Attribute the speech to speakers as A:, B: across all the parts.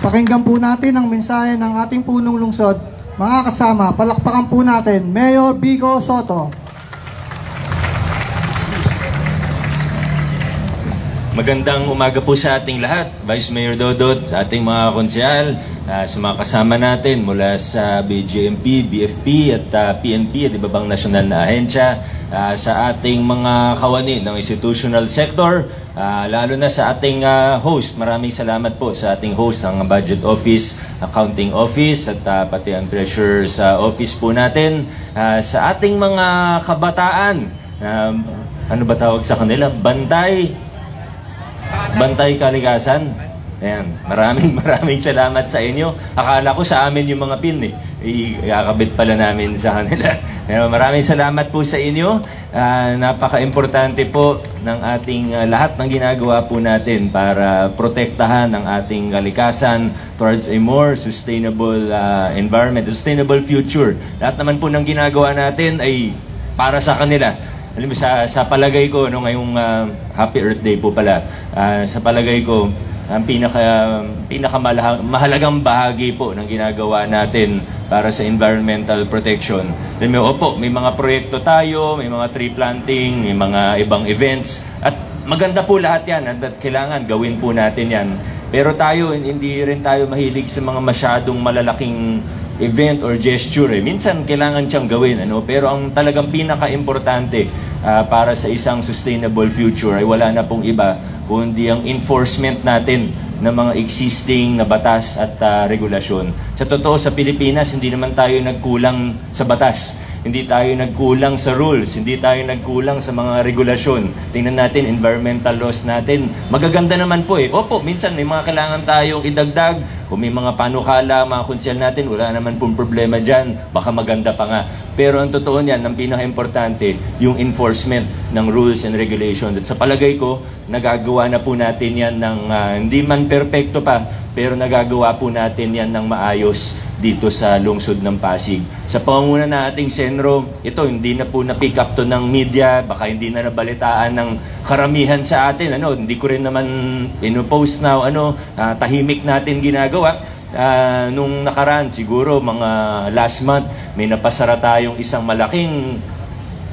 A: Pakinggan po natin ang mensahe ng ating punong lungsod. Mga kasama, palakpakan po natin, Mayor Vico Soto.
B: Magandang umaga po sa ating lahat, Vice Mayor Dodot, sa ating mga konsyal, sa mga kasama natin mula sa BJMP, BFP at PNP at iba bang nasyonal na ahensya, sa ating mga kawani ng institutional sector, lalo na sa ating host. Maraming salamat po sa ating host, ang Budget Office, Accounting Office at pati ang Treasurer's Office po natin, sa ating mga kabataan, ano ba tawag sa kanila? Bantay Kalikasan. Ayan. Maraming salamat sa inyo. Akala ko sa amin yung mga pin eh. Ikakabit pala namin sa kanila. Maraming salamat po sa inyo. Napaka-importante po ng ating lahat ng ginagawa po natin para protektahan ang ating kalikasan towards a more sustainable environment, sustainable future. Lahat naman po ng ginagawa natin ay para sa kanila. Alam mo, sa palagay ko, no, ngayong Happy Earth Day po pala, sa palagay ko, ang pinakamahalagang bahagi po ng ginagawa natin para sa environmental protection. Alam mo, opo, may mga proyekto tayo, may mga tree planting, may mga ibang events, at maganda po lahat yan, at kailangan gawin po natin yan. Pero tayo, hindi rin tayo mahilig sa mga masyadong malalaking event or gesture. Minsan kailangan siyang gawin, pero ang talagang pinaka-importante para sa isang sustainable future ay wala na pong iba kundi ang enforcement natin ng mga existing na batas at regulasyon. Sa totoo, sa Pilipinas, hindi naman tayo nagkulang sa batas. Hindi tayo nagkulang sa rules, hindi tayo nagkulang sa mga regulasyon. Tingnan natin, environmental laws natin. Magaganda naman po eh. Opo, minsan may mga kailangan tayong idagdag. Kung may mga panukala, mga konsyal natin, wala naman pong problema dyan. Baka maganda pa nga. Pero ang totoo niyan, ang pinaka-importante, yung enforcement ng rules and regulations. At sa palagay ko, nagagawa na po natin yan ng hindi man perpekto pa, pero nagagawa po natin yan ng maayos dito sa lungsod ng Pasig. Sa pangunguna na ating Senro, ito hindi na po na-pick up to ng media, baka hindi na nabalitaan ng karamihan sa atin. Hindi ko rin naman post now, tahimik natin ginagawa. Nung nakaraan, siguro mga last month, may napasara tayong isang malaking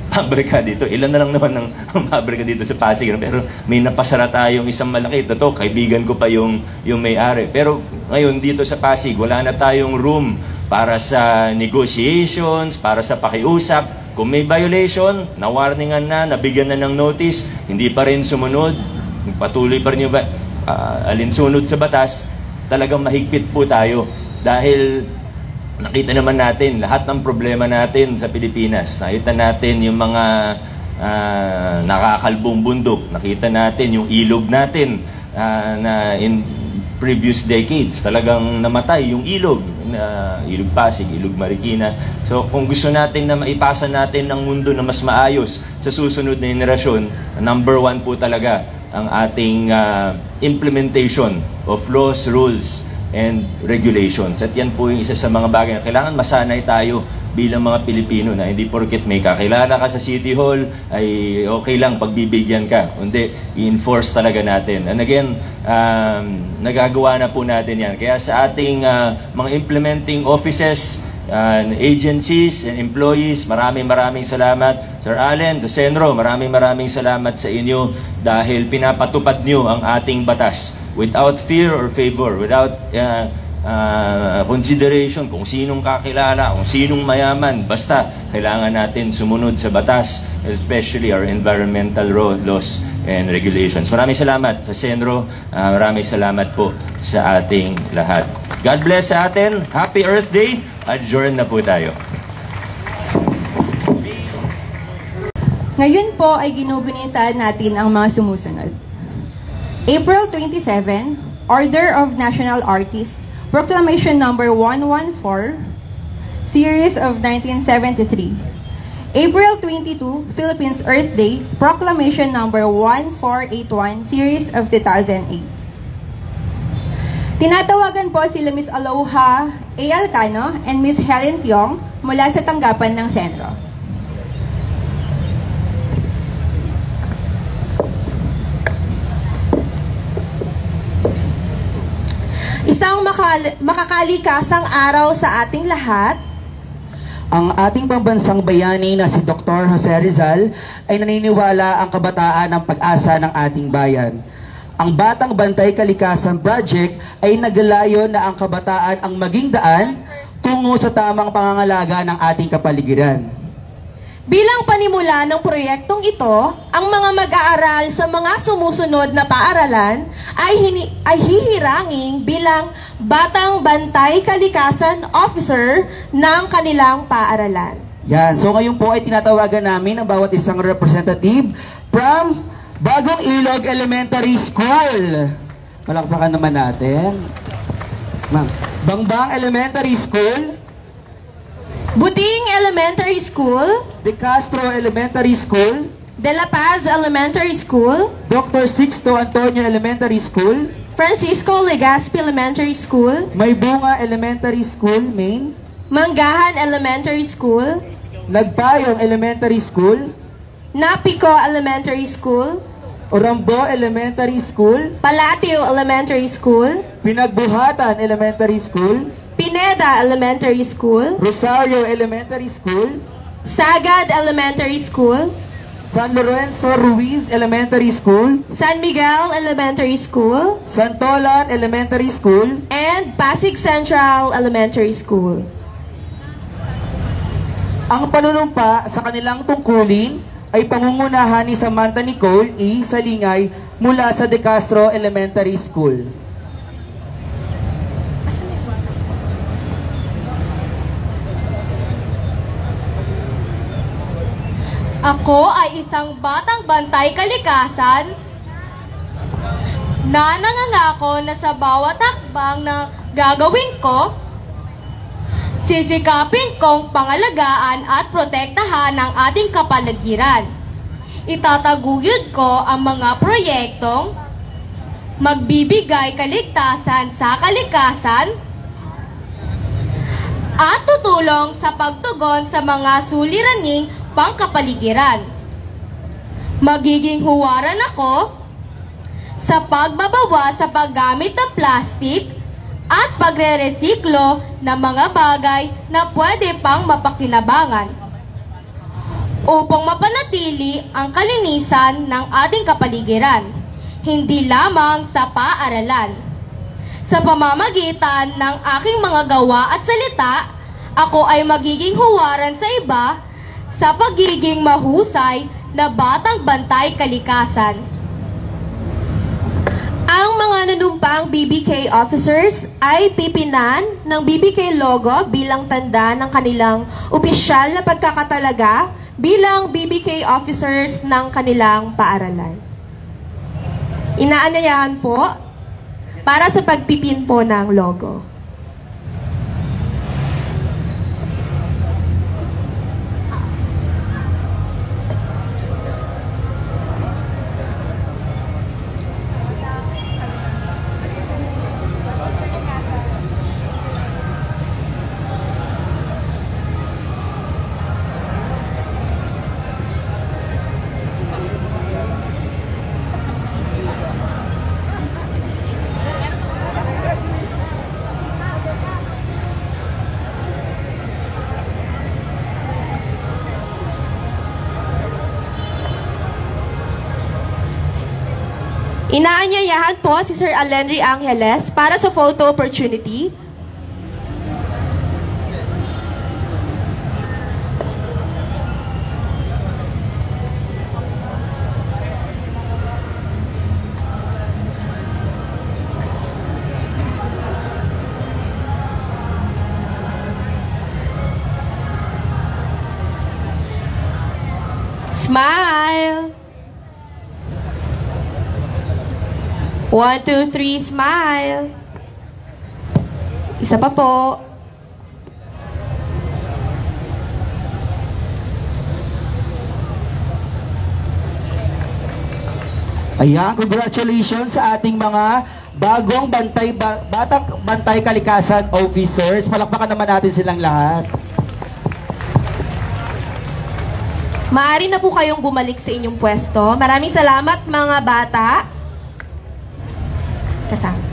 B: pabrika dito. Ilan na lang naman ng pabrika dito sa Pasig. Pero may napasara tayong isang malaki. Ito, kaibigan ko pa yung may-ari. Pero ngayon dito sa Pasig, wala na tayong room para sa negotiations, para sa pakiusap. Kung may violation, na-warningan na, nabigyan na ng notice, hindi pa rin sumunod, patuloy pa rin yung alinsunod sa batas, talagang mahigpit po tayo. Dahil nakita naman natin lahat ng problema natin sa Pilipinas. Nakita natin yung mga nakakalbong bundok. Nakita natin yung ilog natin na in previous decades talagang namatay yung ilog. Ilog Pasig, Ilog Marikina. So kung gusto natin na maipasa natin ng mundo na mas maayos sa susunod na henerasyon, number one po talaga ang ating implementation of laws, rules, and regulations. At yan po yung isa sa mga bagay na kailangan masanay tayo bilang mga Pilipino na hindi porket may kakilala ka sa City Hall ay okay lang pagbibigyan ka. Hindi, i-enforce talaga natin. And again, nagagawa na po natin yan. Kaya sa ating mga implementing offices, agencies and employees, maraming salamat. Sir Allen, sa Senro, maraming salamat sa inyo dahil pinapatupad nyo ang ating batas without fear or favor, without consideration kung sinong kakilala, kung sinong mayaman. Basta kailangan natin sumunod sa batas, especially our environmental laws and regulations. Maraming salamat sa Senro. Maraming salamat po sa ating lahat. God bless sa atin. Happy Earth Day. Adjourn na po tayo.
C: Ngayon po ay ginugunita natin ang mga sumusunod. April 27, Order of National Artist, Proclamation Number 114, Series of 1973. April 22, Philippines Earth Day, Proclamation Number 1481, Series of 2008. Tinatawagan po sila Ms. Aloha A. Alcano and Ms. Helen Tiong mula sa tanggapan ng Senro. Isang
D: makakalikasang araw sa ating lahat.
E: Ang ating pambansang bayani na si Dr. Jose Rizal ay naniniwala ang kabataan ang pag-asa ng ating bayan. Ang Batang Bantay Kalikasan Project ay naglalayon na ang kabataan ang maging daan tungo sa tamang pangangalaga ng ating kapaligiran.
D: Bilang panimula ng proyektong ito, ang mga mag-aaral sa mga sumusunod na paaralan ay hihiranging bilang Batang Bantay Kalikasan Officer ng kanilang paaralan.
E: Yan, so ngayon po ay tinatawagan namin ang bawat isang representative from Bagong Ilog Elementary School. Palakpakan naman natin. Ma'am, Bangbang Elementary School,
D: Buting Elementary School,
E: De Castro Elementary School,
D: De La Paz Elementary School,
E: Dr. Sixto Antonio Elementary School,
D: Francisco Legazpi Elementary School,
E: Maybunga Elementary School, Maine,
D: Manggahan Elementary School,
E: Nagpayong Elementary School,
D: Napico Elementary School,
E: Orambo Elementary School,
D: Palatio Elementary School,
E: Pinagbuhatan Elementary School,
D: Pineda Elementary School,
E: Rosario Elementary School,
D: Sagad Elementary School,
E: San Lorenzo Ruiz Elementary School,
D: San Miguel Elementary School,
E: Santolan Elementary School,
D: and Pasig Central Elementary School.
E: ang panunumpa sa kanilang tungkulin ay pangungunahan ni Samantha Nicole E. Salingay mula sa De Castro Elementary School.
F: Ako ay isang batang bantay kalikasan na nangangako na sa bawat hakbang na gagawin ko, sisikapin kong pangalagaan at protektahan ang ating kapaligiran. Itataguyod ko ang mga proyektong magbibigay kaligtasan sa kalikasan at tutulong sa pagtugon sa mga suliraning pangkapaligiran. Magiging huwaran ako sa pagbabawa sa paggamit ng plastik at pagre-resiklo ng mga bagay na pwede pang mapakinabangan upang mapanatili ang kalinisan ng ating kapaligiran, hindi lamang sa paaralan. Sa pamamagitan ng aking mga gawa at salita, ako ay magiging huwaran sa iba sa pagiging mahusay na batang bantay kalikasan.
D: Ang mga nanumpang BBK officers ay pipinan ng BBK logo bilang tanda ng kanilang opisyal na pagkakatalaga bilang BBK officers ng kanilang paaralan. Inaanyayahan po para sa pagpipin po ng logo. Inaanyayahan po si Sir Alenry Angeles para sa photo opportunity. Smile! 1, 2, 3, smile. Isa pa po.
E: Ayan, congratulations sa ating mga bagong batang bantay kalikasan officers. Palakpakan naman natin silang lahat.
D: Maaari na po kayong bumalik sa inyong pwesto. Maraming salamat mga bata. Kasama.